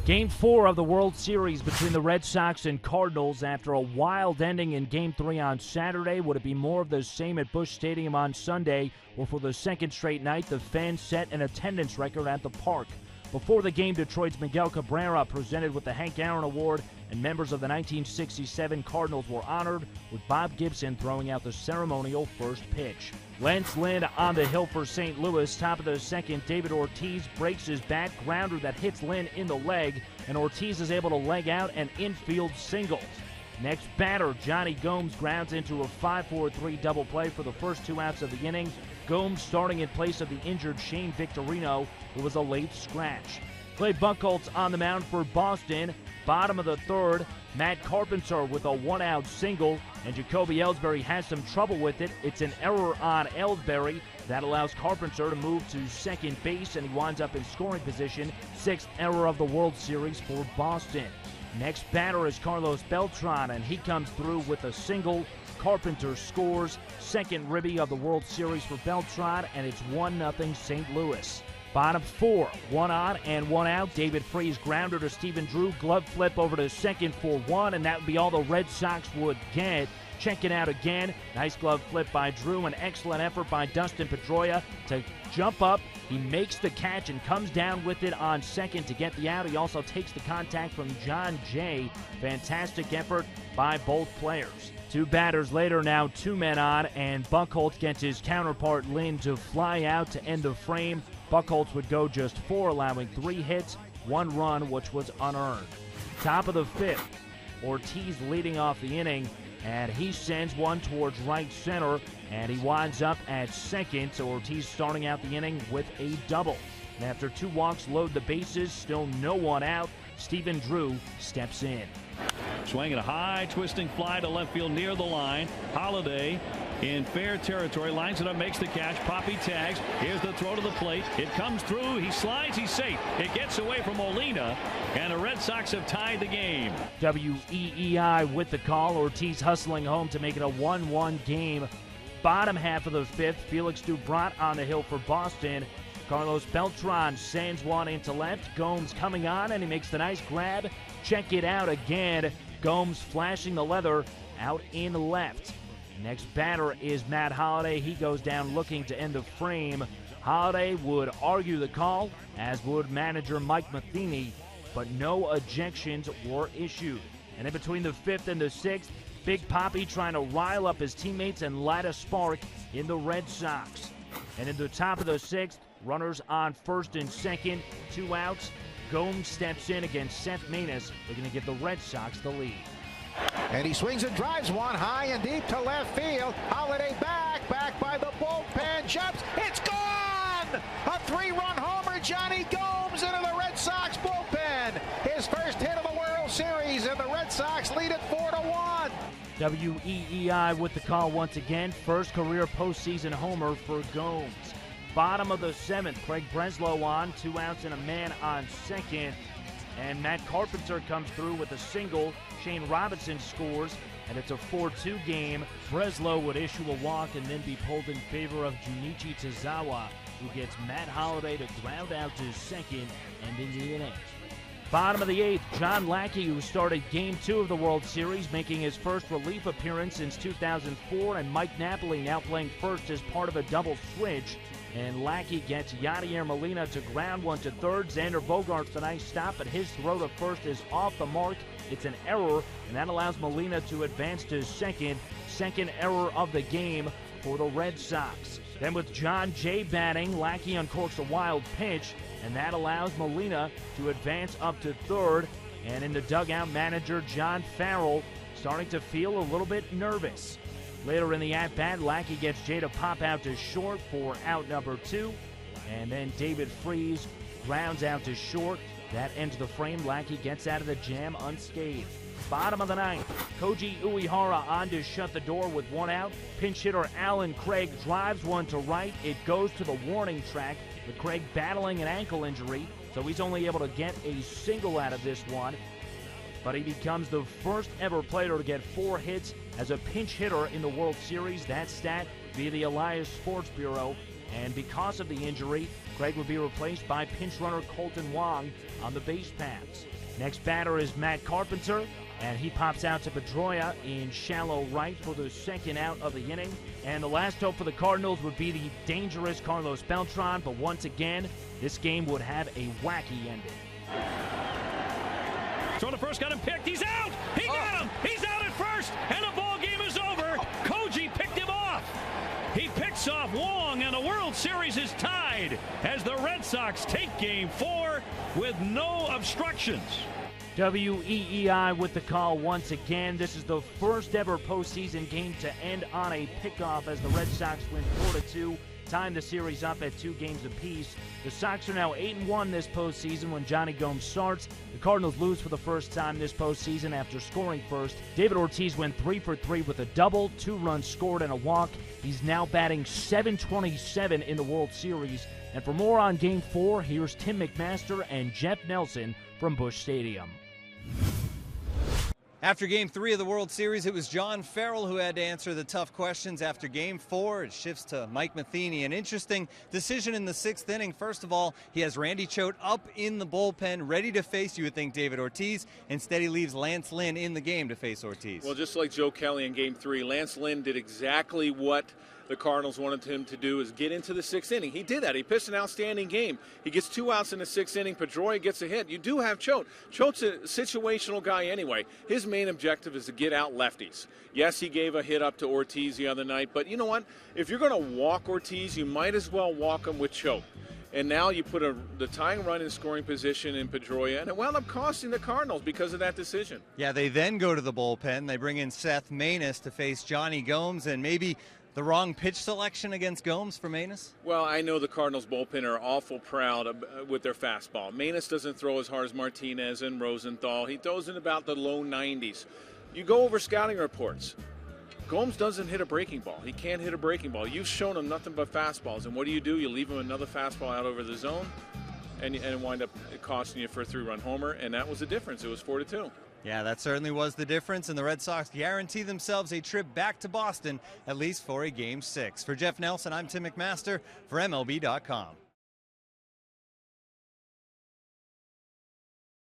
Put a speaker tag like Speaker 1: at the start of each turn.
Speaker 1: Game 4 of the World Series between the Red Sox and Cardinals after a wild ending in Game 3 on Saturday. Would it be more of the same at Busch Stadium on Sunday, or for the second straight night, the fans set an attendance record at the park? Before the game, Detroit's Miguel Cabrera presented with the Hank Aaron Award, and members of the 1967 Cardinals were honored, with Bob Gibson throwing out the ceremonial first pitch. Lance Lynn on the hill for St. Louis. Top of the second, David Ortiz breaks his bat grounder that hits Lynn in the leg, and Ortiz is able to leg out an infield single. Next batter, Johnny Gomes grounds into a 5-4-3 double play for the first 2 outs of the inning. Gomes starting in place of the injured Shane Victorino, who was a late scratch. Clay Buchholz on the mound for Boston. Bottom of the third, Matt Carpenter with a 1-out single, and Jacoby Ellsbury has some trouble with it. It's an error on Ellsbury. That allows Carpenter to move to second base, and he winds up in scoring position. 6th error of the World Series for Boston. Next batter is Carlos Beltran, and he comes through with a single. Carpenter scores. Second ribby of the World Series for Beltran, and it's 1-0 St. Louis. Bottom 4, 1 on and 1 out. David Freese grounder to Stephen Drew. Glove flip over to second for 1, and that would be all the Red Sox would get. Check it out again. Nice glove flip by Drew. An excellent effort by Dustin Pedroia to jump up. He makes the catch and comes down with it on second to get the out. He also takes the contact from John Jay. Fantastic effort by both players. 2 batters later, now 2 men on, and Buchholz gets his counterpart Lynn to fly out to end the frame. Buchholz would go just 4, allowing 3 hits, 1 run, which was unearned. Top of the 5th, Ortiz leading off the inning, and he sends one towards right center, and he winds up at second. So Ortiz starting out the inning with a double. And after 2 walks load the bases, still no one out, Stephen Drew steps in.
Speaker 2: Swinging a high twisting fly to left field near the line. Holiday in fair territory, lines it up, makes the catch. Poppy tags. Here's the throw to the plate. It comes through. He slides. He's safe. It gets away from Molina, and the Red Sox have tied the game.
Speaker 1: WEEI with the call. Ortiz hustling home to make it a 1-1 game. Bottom half of the 5th, Felix Dubront on the hill for Boston. Carlos Beltran sends one into left. Gomes coming on, and he makes the nice grab. Check it out again. Gomes flashing the leather out in left. Next batter is Matt Holliday. He goes down looking to end the frame. Holliday would argue the call, as would manager Mike Matheny, but no ejections were issued. And in between the 5th and the 6th, Big Poppy trying to rile up his teammates and light a spark in the Red Sox. And in the top of the 6th, runners on first and second, 2 outs. Gomes steps in against Seth Maness. They're going to give the Red Sox the lead.
Speaker 3: And he swings and drives one high and deep to left field. Holiday back by the bullpen. Jumps. It's gone! A 3-run homer. Johnny Gomes into the Red Sox bullpen. His first hit of the World Series, and the Red Sox lead it 4-1.
Speaker 1: WEEI with the call once again. First career postseason homer for Gomes. Bottom of the 7th, Craig Breslow on, 2 outs and a man on second. And Matt Carpenter comes through with a single. Shane Robinson scores, and it's a 4-2 game. Breslow would issue a walk and then be pulled in favor of Junichi Tozawa, who gets Matt Holliday to ground out to second, ending the inning. Bottom of the 8th, John Lackey, who started Game 2 of the World Series, making his first relief appearance since 2004, and Mike Napoli now playing first as part of a double switch. And Lackey gets Yadier Molina to ground one to third. Xander Bogaerts a nice stop, but his throw to first is off the mark. It's an error, and that allows Molina to advance to second. Second error of the game for the Red Sox. Then with John Jay batting, Lackey uncorks a wild pitch, and that allows Molina to advance up to third. And in the dugout, manager John Farrell starting to feel a little bit nervous. Later in the at-bat, Lackey gets Jay to pop out to short for out number 2. And then David Freese grounds out to short. That ends the frame. Lackey gets out of the jam unscathed. Bottom of the 9th, Koji Uehara on to shut the door with 1 out. Pinch hitter Alan Craig drives one to right. It goes to the warning track, with Craig battling an ankle injury, so he's only able to get a single out of this one. But he becomes the first ever player to get 4 hits as a pinch hitter in the World Series. That stat via the Elias Sports Bureau. And because of the injury, Craig would be replaced by pinch runner Colton Wong on the base paths. Next batter is Matt Carpenter, and he pops out to Pedroia in shallow right for the second out of the inning. And the last hope for the Cardinals would be the dangerous Carlos Beltran, but once again, this game would have a wacky ending.
Speaker 2: Throw to first, got him picked. He's out! He got him! He's out at first, and the ball game is over. Koji picked him off. He picks off Wong, and the World Series is tied as the Red Sox take Game 4 with no obstructions.
Speaker 1: WEEI with the call once again. This is the first ever postseason game to end on a pickoff as the Red Sox win 4-2. Tying the series up at 2 games apiece. The Sox are now 8-1 this postseason when Johnny Gomes starts. The Cardinals lose for the first time this postseason after scoring first. David Ortiz went 3 for 3 with a double, 2 runs scored, and a walk. He's now batting .727 in the World Series. And for more on Game 4, here's Tim McMaster and Jeff Nelson from Busch Stadium.
Speaker 4: After Game 3 of the World Series, it was John Farrell who had to answer the tough questions. After Game 4, it shifts to Mike Matheny. An interesting decision in the 6th inning. First of all, he has Randy Choate up in the bullpen, ready to face, you would think, David Ortiz. Instead, he leaves Lance Lynn in the game to face Ortiz.
Speaker 5: Well, just like Joe Kelly in Game 3, Lance Lynn did exactly what the Cardinals wanted him to do, is get into the 6th inning. He did that. He pitched an outstanding game. He gets 2 outs in the 6th inning. Pedroia gets a hit. You do have Choate. Choate's a situational guy anyway. His main objective is to get out lefties. Yes, he gave a hit up to Ortiz the other night, but you know what? If you're going to walk Ortiz, you might as well walk him with Choate. And now you put the tying run in scoring position in Pedroia, and it wound up costing the Cardinals because of that decision.
Speaker 4: Yeah, they then go to the bullpen. They bring in Seth Maness to face Johnny Gomes, and maybe the wrong pitch selection against Gomes for Maness?
Speaker 5: Well, I know the Cardinals bullpen are awful proud with their fastball. Maness doesn't throw as hard as Martinez and Rosenthal. He throws in about the low 90s. You go over scouting reports. Gomes doesn't hit a breaking ball. He can't hit a breaking ball. You've shown him nothing but fastballs. And what do? You leave him another fastball out over the zone, and it wind up costing you for a 3-run homer, and that was the difference. It was 4-2.
Speaker 4: Yeah, that certainly was the difference, and the Red Sox guarantee themselves a trip back to Boston, at least for a Game 6. For Jeff Nelson, I'm Tim McMaster for MLB.com.